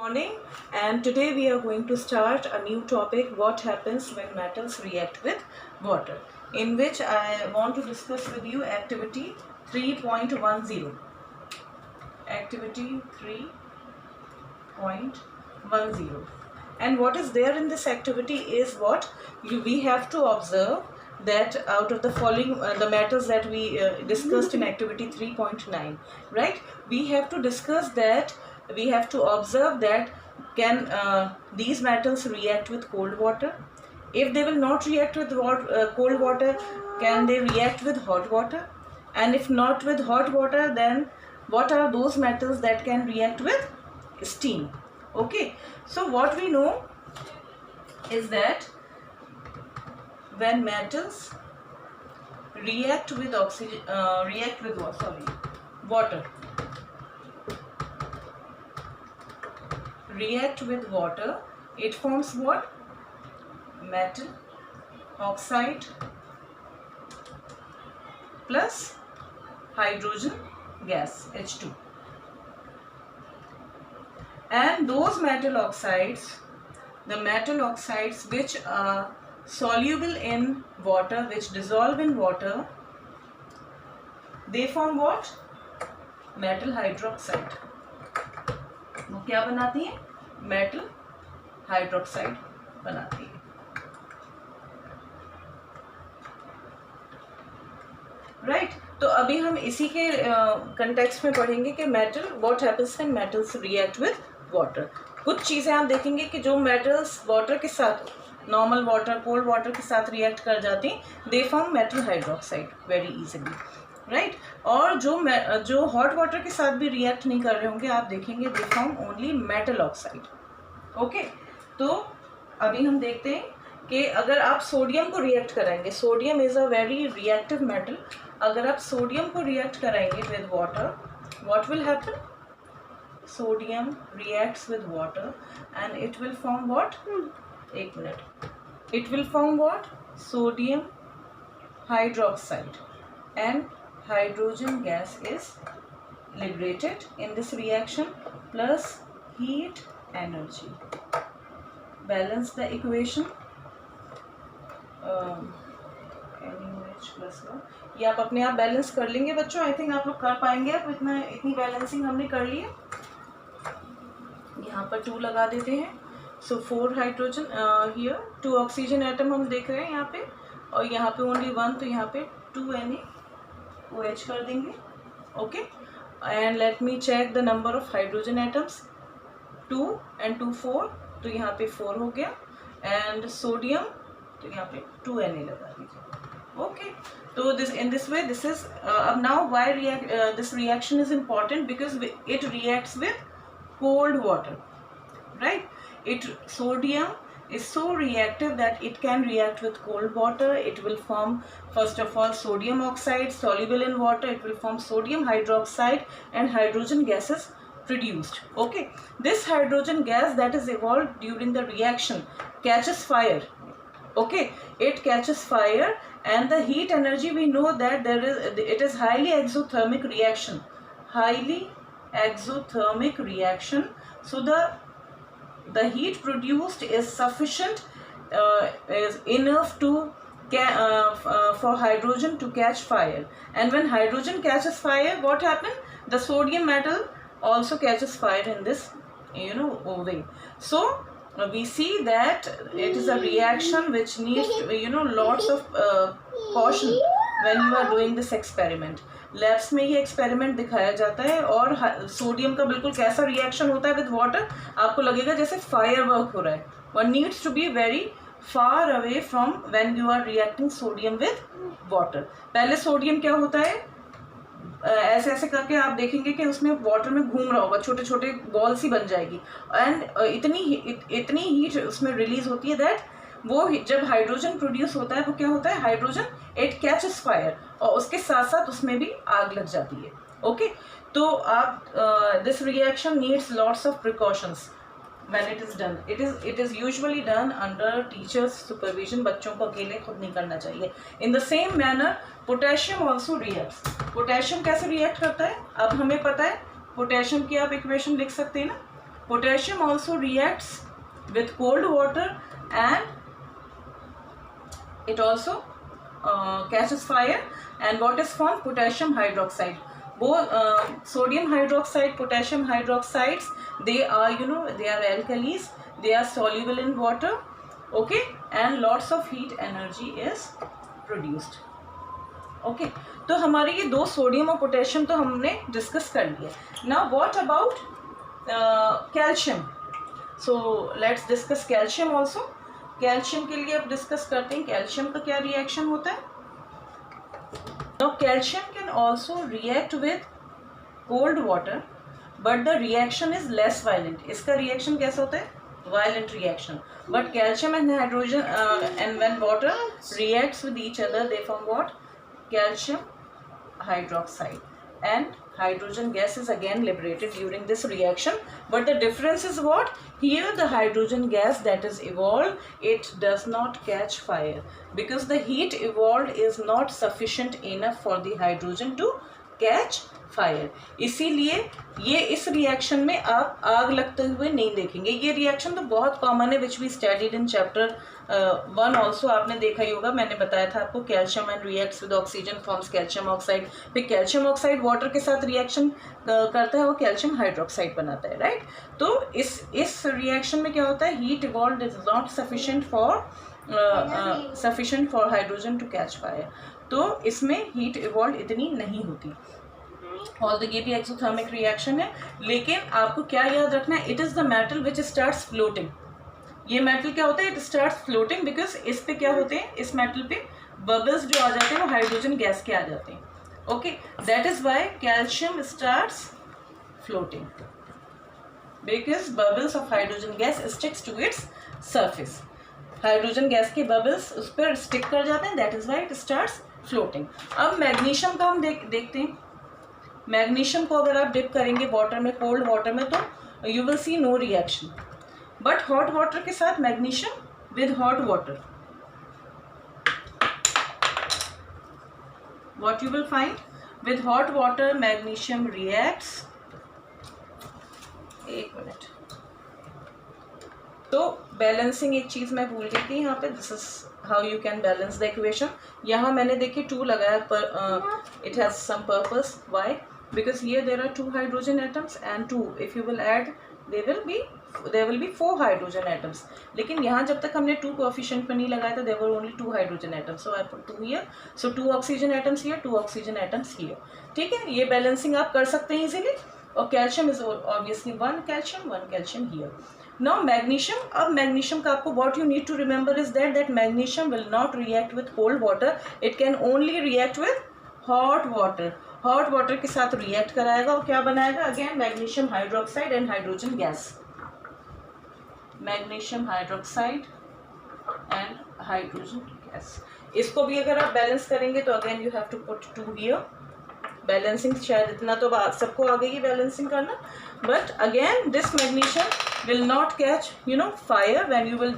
Morning, and today we are going to start a new topic, what happens when metals react with water, in which I want to discuss with you activity 3.10. Activity 3.10. And what is there in this activity is we have to observe that out of the following the metals that we discussed in activity 3.9, right? We have to discuss that, we have to observe that can these metals react with cold water? If they will not react with cold water, can they react with hot water? And if not with hot water, then what are those metals that can react with steam? Okay, so what we know is that when metals react with water, react with water, it forms what? Metal oxide plus hydrogen gas H2. And those metal oxides, the metal oxides which are soluble in water, which dissolve in water, they form what? Metal hydroxide. वो क्या बनाती है? Metal hydroxide बनाती है. Right, तो अभी हम इसी के कंटेक्स्ट में पढ़ेंगे कि metal, what happens when metals react with water. कुछ चीज़ें आप देखेंगे कि जो मेटल्स वाटर के साथ, नॉर्मल वाटर, कोल्ड वाटर के साथ रिएक्ट कर जाती हैं, they form metal hydroxide very easily, right. और जो हॉट वाटर के साथ भी रिएक्ट नहीं कर रहे होंगे, आप देखेंगे they form only metal oxide. Okay, तो अभी हम देखते हैं कि अगर आप सोडियम को रिएक्ट कराएंगे, sodium is a very reactive metal. अगर आप सोडियम को रिएक्ट कराएंगे with water, what will happen? Sodium reacts with water and it will form what? एक minute, it will form what? Sodium hydroxide and hydrogen gas is liberated in this reaction plus heat energy. Balance the equation. NaOH plus 1. ये आप अपने आप balance कर लेंगे बच्चों. I think आप लोग कर पाएंगे. अब इतनी बैलेंसिंग हमने कर ली है. यहाँ पर 2 लगा देते हैं. सो 4 हाइड्रोजन हियर, 2 ऑक्सीजन एटम हम देख रहे हैं यहाँ पे, और यहाँ पे ओनली 1, तो यहाँ पे 2 NaOH कर देंगे. Okay, and let me check the number of hydrogen atoms. 2 and 2 4, तो यहाँ पे 4 हो गया. एंड सोडियम, तो यहाँ पे 2 Na लगा दीजिए. ओके, तो in this way this is अब now why this reaction is important? Because it reacts with cold water, right? Sodium is so reactive that it can react with cold water. It will form, first of all, sodium oxide soluble in water. It will form sodium hydroxide and hydrogen gas is produced. Okay, this hydrogen gas that is evolved during the reaction catches fire. Okay, it catches fire, and the heat energy, we know that it is highly exothermic reaction. Highly exothermic reaction. So the heat produced is sufficient, is enough to for hydrogen to catch fire. And when hydrogen catches fire, what happens? The sodium metal also catches fire in this way. So we see that it is a reaction which needs lots of caution when you are doing this experiment. Labs में ये experiment दिखाया जाता है, और sodium का बिल्कुल कैसा reaction होता है विद वाटर, आपको लगेगा जैसे फायर वर्क हो रहा है. One needs to be very far away from when you are reacting sodium with water. पहले सोडियम क्या होता है, ऐसे ऐसे करके आप देखेंगे कि उसमें वाटर में घूम रहा होगा, छोटे छोटे बॉल्स ही बन जाएगी, एंड इतनी हीट उसमें रिलीज होती है दैट वो जब हाइड्रोजन प्रोड्यूस होता है, वो क्या होता है, हाइड्रोजन इट कैचेस फायर, और उसके साथ साथ उसमें भी आग लग जाती है. ओके, तो आप this reaction needs lots of precautions when it is done. It is usually done under teachers supervision. बच्चों को अकेले खुद नहीं करना चाहिए. In the same manner, potassium also reacts. Potassium कैसे react करता है? अब हमें पता है, potassium की आप equation लिख सकते हैं ना. Potassium also reacts with cold water and it also catches fire. And what is formed? Potassium hydroxide. Both sodium hydroxide, potassium hydroxides, they are, you know, they are alkalis, they are soluble in water, okay, and lots of heat energy is produced. Okay तो हमारे ये दो sodium और potassium तो हमने discuss कर लिया. Now what about calcium? So let's discuss calcium also. Calcium के लिए अब डिस्कस करते हैं कैल्शियम का क्या रिएक्शन होता है. Now calcium can also react with cold water but the reaction is less violent. इसका रिएक्शन कैसा होता है? Violent reaction. But calcium and hydrogen and when water reacts with each other, they form what? Calcium hydroxide, and hydrogen gas is again liberated during this reaction. But the difference is what? Here the hydrogen gas that is evolved, it does not catch fire because the heat evolved is not sufficient enough for the hydrogen to catch fire. इसीलिए ये इस reaction में आप आग लगते हुए नहीं देखेंगे. ये रिएक्शन तो बहुत कॉमन है which we studied in chapter 1 also. आपने देखा ही होगा, मैंने बताया था आपको. Calcium and reacts with oxygen forms calcium oxide. फिर कैल्शियम ऑक्साइड वाटर के साथ रिएक्शन करता है, वो कैल्शियम हाइड्रोक्साइड बनाता है, राइट. तो इस रिएक्शन में क्या होता है? Heat evolved is not sufficient for hydrogen to catch fire. तो इसमें हीट इवॉल्व इतनी नहीं होती. और ये भी एक्सोथर्मिक रिएक्शन है. लेकिन आपको क्या याद रखना है? It is the metal which starts floating. ये मेटल क्या होता है? इट स्टार्ट्स फ्लोटिंग बिकॉज इस पे क्या होते हैं? इस मेटल पे बबल्स जो आ जाते हैं वो हाइड्रोजन गैस के आ जाते हैं. Okay, that is why calcium starts floating because bubbles of hydrogen gas sticks to its surface. Hydrogen gas के बबल्स उस पर स्टिक कर जाते हैं, that is why it starts floating. अब मैग्नीशियम का हम देखते हैं. मैग्नीशियम को अगर आप डिप करेंगे वाटर में, कोल्ड वाटर में, तो you will see no reaction. But hot water के साथ magnesium with hot water, what you will find? With hot water magnesium reacts. एक मिनट. तो बैलेंसिंग एक चीज मैं भूल गई थी यहाँ पे. This is how you can balance the equation. यहाँ मैंने देखिए 2 लगाया पर it has some purpose. Why? Because here there are 2 hydrogen atoms and 2 if you will add there will be 4 hydrogen atoms. लेकिन यहाँ जब तक हमने 2 कोएफिशिएंट पर नहीं लगाया था there were only 2 hydrogen atoms. So I put 2 here. So 2 oxygen atoms here, 2 oxygen atoms here. ठीक है, ये बैलेंसिंग आप कर सकते हैं इजीली. और calcium is obviously 1 calcium here. Now magnesium. अब magnesium का आपको what you need to remember is that magnesium will not react with cold water. It can only react with hot water. Hot water के साथ react कराएगा और क्या बनाएगा? Again magnesium hydroxide and hydrogen gas. Magnesium hydroxide and hydrogen gas. इसको भी अगर आप बैलेंस करेंगे तो again you have to put 2 here. Balancing शायद इतना तो सबको आ गई बैलेंसिंग करना. But again this magnesium will not catch fire when you will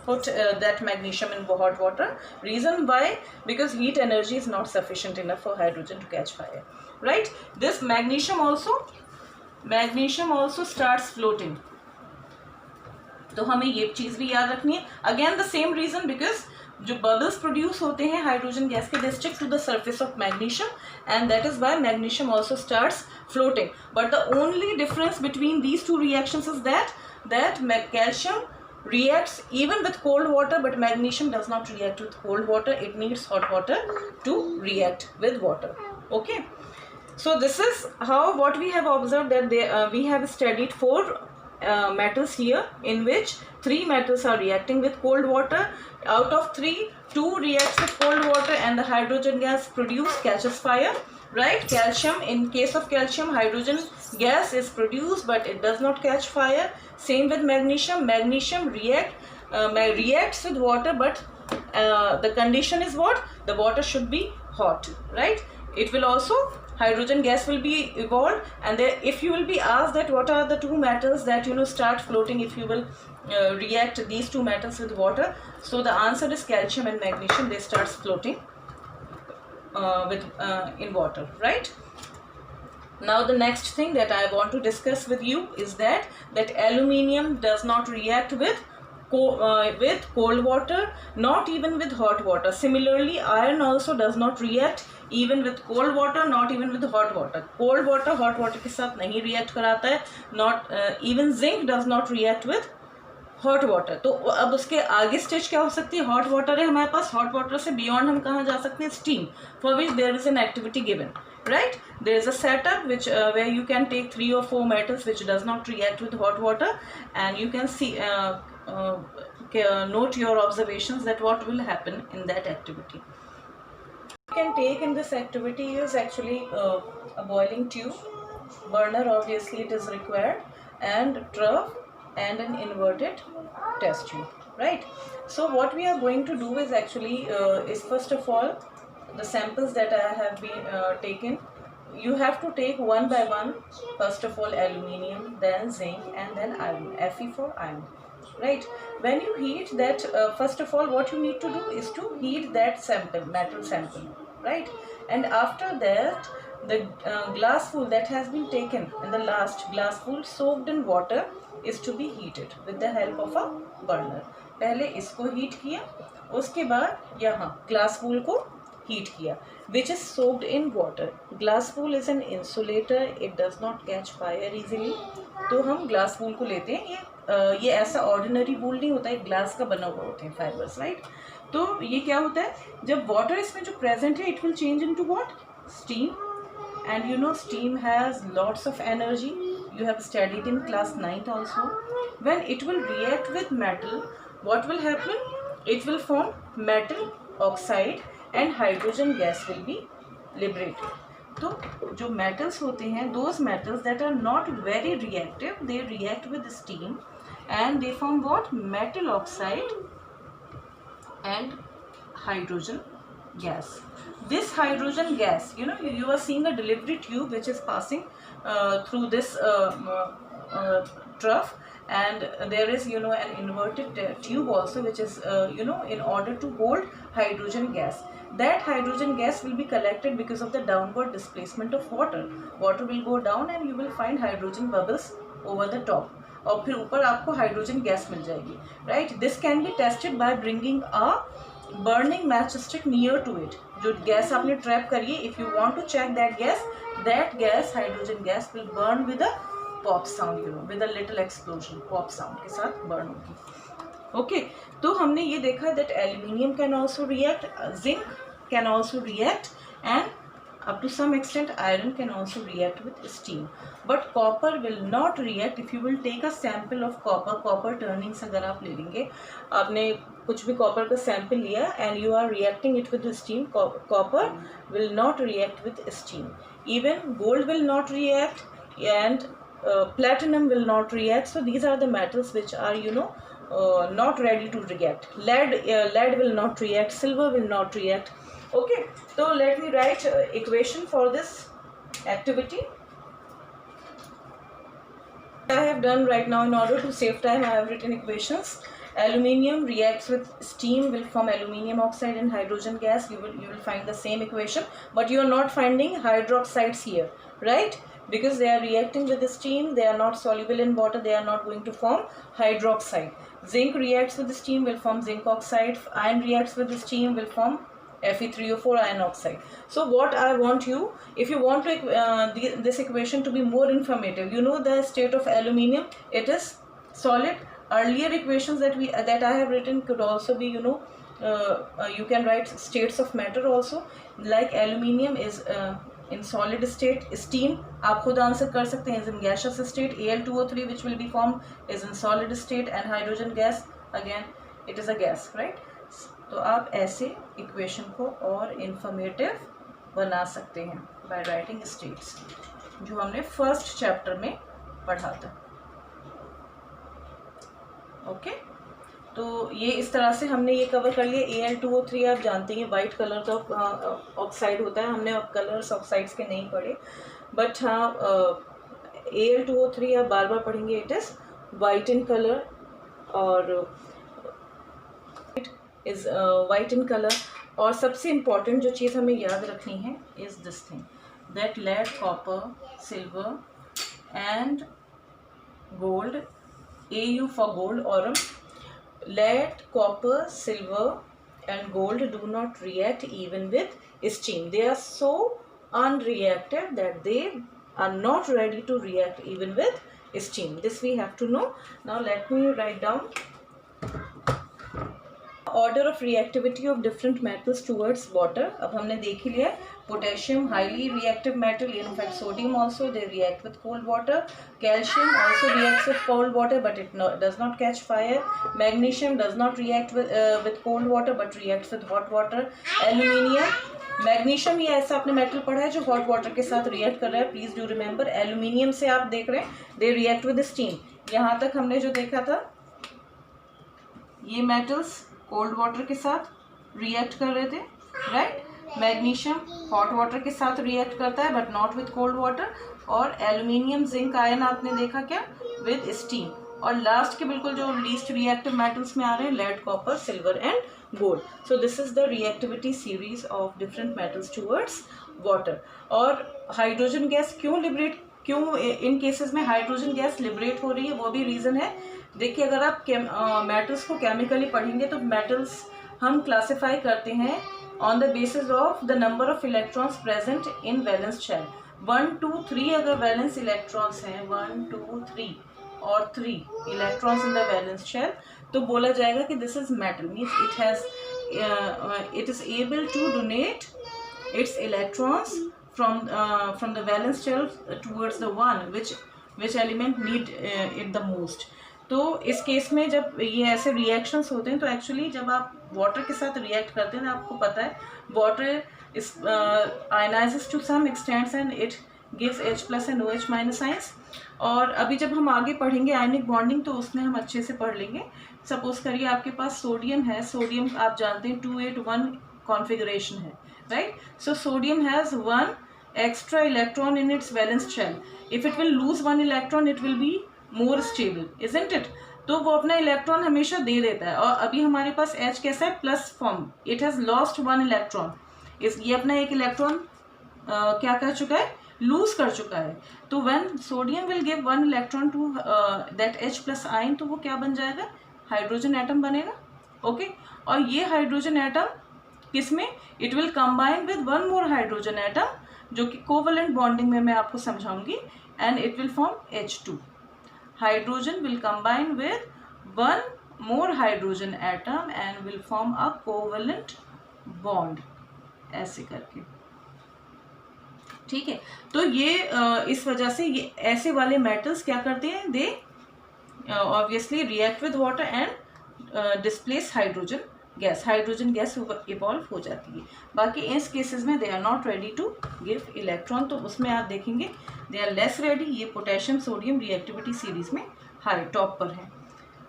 put that magnesium in hot water. Reason why? Because heat energy is not sufficient enough for hydrogen to catch fire, right? This magnesium also starts floating. तो हमें ये चीज़ भी याद रखनी है. Again the same reason, because जो bubbles produce होते हैं हाइड्रोजन गैस के, they stick to the surface of magnesium and that is why magnesium also starts floating. But the only difference between these 2 reactions is that calcium reacts even with cold water but magnesium does not react with cold water. It needs hot water to react with water. Okay, so this is how what we have observed, that we have studied 4 metals here in which 3 metals are reacting with cold water. Out of 3, 2 reacts with cold water and the hydrogen gas produced catches fire, right? Calcium, in case of calcium, hydrogen gas is produced but it does not catch fire. Same with magnesium reacts with water, but the condition is what? The water should be hot, right? It will also, hydrogen gas will be evolved, and if you will be asked that what are the 2 metals that start floating if you will react these 2 metals with water, so the answer is calcium and magnesium. They start floating in water, right? Now the next thing that I want to discuss with you is that aluminium does not react with cold water, not even with hot water. Similarly, iron also does not react even with cold water, not even with hot water. Cold water hot water के साथ नहीं react कराता है. Not even zinc does not react with hot water. तो अब उसके आगे stage क्या हो सकती है? हॉट वाटर है हमारे पास. हॉट वाटर से बियॉन्ड हम कहाँ जा सकते हैं? Steam, for which there is an activity given, right? There is a setup which where you can take 3 or 4 metals which does not react with hot water, and you can see note your observations that what will happen in that activity. You can take in this activity is actually a boiling tube, burner obviously it is required, and trough and an inverted test tube, right? So what we are going to do is actually is first of all the samples that I have been taken. You have to take one by one. First of all aluminium, then zinc, and then iron, Fe for iron, right? When you heat that, first of all what you need to do is to heat that sample, metal sample, right? And after that the glass full that has been taken, in the last glass full soaked in water is to be heated with the help of a burner. पहले इसको heat किया, उसके बाद यहाँ glass फूल को heat किया, which is soaked in water. Glass wool is an insulator, it does not catch fire easily. तो हम ग्लास वूल को लेते हैं. ये ऐसा ऑर्डिनरी वूल नहीं होता है, ग्लास का बना हुआ होते हैं फाइबर्स, राइट? तो ये क्या होता है, जब वाटर इसमें जो प्रेजेंट है it will change into what? Steam. And you know steam has lots of energy. You have studied in class 9th also. When it will react with metal, what will happen? It will form metal oxide and hydrogen gas will be liberated. तो जो metals होते हैं, those metals that are not very reactive, they react with steam and they form what? Metal oxide and hydrogen gas. This hydrogen gas, you know, you are seeing a delivery tube which is passing through this trough, and there is, you know, an inverted tube also which is you know, in order to hold hydrogen gas. That hydrogen gas will be collected because of the downward displacement of water. Water will go down and you will find hydrogen bubbles over the top, और फिर ऊपर आपको hydrogen gas मिल जाएगी, right? This can be tested by bringing a burning matchstick near to it. जो gas आपने trap करी है, if you want to check that gas hydrogen gas will burn with a pop sound, you know, with a little explosion, pop sound के साथ burn होगी. Okay, तो हमने ये देखा that aluminium can also react, zinc can also react, and up to some extent iron can also react with steam, but copper will not react. If you will take a sample of copper turnings अगर आप ले लेंगे, आपने कुछ भी copper का sample लिया and you are reacting it with steam, copper will not react with steam. Even gold will not react, and platinum will not react. So these are the metals which are, you know, not ready to react. Lead will not react, silver will not react. Okay, so let me write equation for this activity. I have done right now, in order to save time, I have written equations. Aluminium reacts with steam, will form aluminium oxide and hydrogen gas. You will find the same equation, but you are not finding hydroxides here, right? Because they are reacting with the steam, they are not soluble in water, they are not going to form hydroxide. Zinc reacts with the steam, will form zinc oxide. Iron reacts with the steam, will form Fe3O4 iron oxide. So what I want you, if you want to this equation to be more informative, you know the state of aluminium, it is solid. Earlier equations that I have written could also be, you know, you can write states of matter also, like aluminium is in solid state, steam आप खुद answer कर सकते हैं, is in gaseous state, Al2O3 which will be formed is in solid state, and hydrogen gas again it is a gas, right? तो आप ऐसे equation को और इंफॉर्मेटिव बना सकते हैं बाय राइटिंग स्टेट्स, जो हमने फर्स्ट चैप्टर में पढ़ा था. ओके, तो ये इस तरह से हमने ये कवर कर लिया. Al2O3 आप जानते हैं वाइट कलर का ऑक्साइड होता है. हमने अब कलर्स ऑक्साइड्स के नहीं पढ़े, बट हाँ Al2O3 आप बार बार पढ़ेंगे. It is white in colour और इज़ वाइट इन कलर. और सबसे इम्पॉर्टेंट जो चीज़ हमें याद रखनी है is this thing, that lead, copper, silver and gold, AU for gold, aurum, lead, copper, silver and gold do not react even with steam. They are so unreactive that they are not ready to react even with steam. This we have to know. Now let me write down order of reactivity of different metals towards water. अब हमने देख ही लिया potassium highly reactive metal, in fact sodium also they react with cold water, calcium also reacts with cold water but it does not catch fire, magnesium does not react with cold water but reacts with hot water, aluminium, magnesium ये ऐसा आपने metal पढ़ा है जो hot water के साथ react कर रहा है, प्लीज डू रिमेंबर. एल्यूमिनियम से आप देख रहे हैं दे रिएक्ट विद स्टीम. यहाँ तक हमने जो देखा था ये मेटल्स कोल्ड वाटर के साथ रिएक्ट कर रहे थे, राइट. मैग्नीशियम हॉट वाटर के साथ रिएक्ट करता है but not with cold water, और एल्यूमिनियम जिंक आयन आपने देखा क्या विद स्टीम. और लास्ट के बिल्कुल जो लीस्ट रिएक्टिव मेटल्स में आ रहे हैं lead, copper, silver and gold. So this is the reactivity series of different metals towards water. और हाइड्रोजन गैस क्यों इन केसेस में हाइड्रोजन गैस लिबरेट हो रही है, वो भी रीज़न है. देखिए अगर आप मेटल्स को केमिकली पढ़ेंगे तो मेटल्स हम क्लासिफाई करते हैं on the basis of the number of electrons present in valence shell. 1, 2, 3 अगर वैलेंस इलेक्ट्रॉन्स हैं 1, 2, 3 और 3 electrons in the valence shell तो बोला जाएगा कि this is metal, means it is able to donate its electrons from the valence shell towards the one which element need it the most. तो इस case में जब ये ऐसे रिएक्शंस होते हैं तो एक्चुअली जब आप वाटर के साथ रिएक्ट करते हैं ना, आपको पता है water is ionizes to some extents and it gives H+ and OH- ions. और अभी जब हम आगे पढ़ेंगे आयनिक बॉन्डिंग तो उसमें हम अच्छे से पढ़ लेंगे. सपोज करिए आपके पास सोडियम है, सोडियम आप जानते हैं 281 कॉन्फिगरेशन है, right. So sodium has 1 extra electron in its valence shell. If it will lose 1 electron it will be more stable, isn't it? तो वो अपना इलेक्ट्रॉन हमेशा दे देता है. और अभी हमारे पास H कैसा है, plus form. It has lost 1 electron. ये अपना एक इलेक्ट्रॉन क्या कर चुका है, लूज कर चुका है. तो when sodium will give 1 electron to that H+ ion तो वो क्या बन जाएगा, हाइड्रोजन एटम बनेगा. ओके. और ये हाइड्रोजन एटम किसमें, it will combine with 1 more hydrogen atom जो कि कोवलेंट बॉन्डिंग में मैं आपको समझाऊंगी, and it will form H2. Hydrogen will combine with 1 more hydrogen atom and will form a covalent bond, ऐसे करके. ठीक है. तो ये इस वजह से ये ऐसे वाले मेटल्स क्या करते हैं, they obviously react with water and displace hydrogen gas. Hydrogen gas evolve हो जाती है. बाकी इस केसेस में they are not ready to give electron, तो उसमें आप देखेंगे दे आर लेस रेडी. ये पोटेशियम सोडियम रिएक्टिविटी सीरीज में हाई टॉप पर है.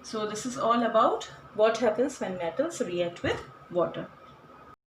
So this is all about what happens when metals react with water.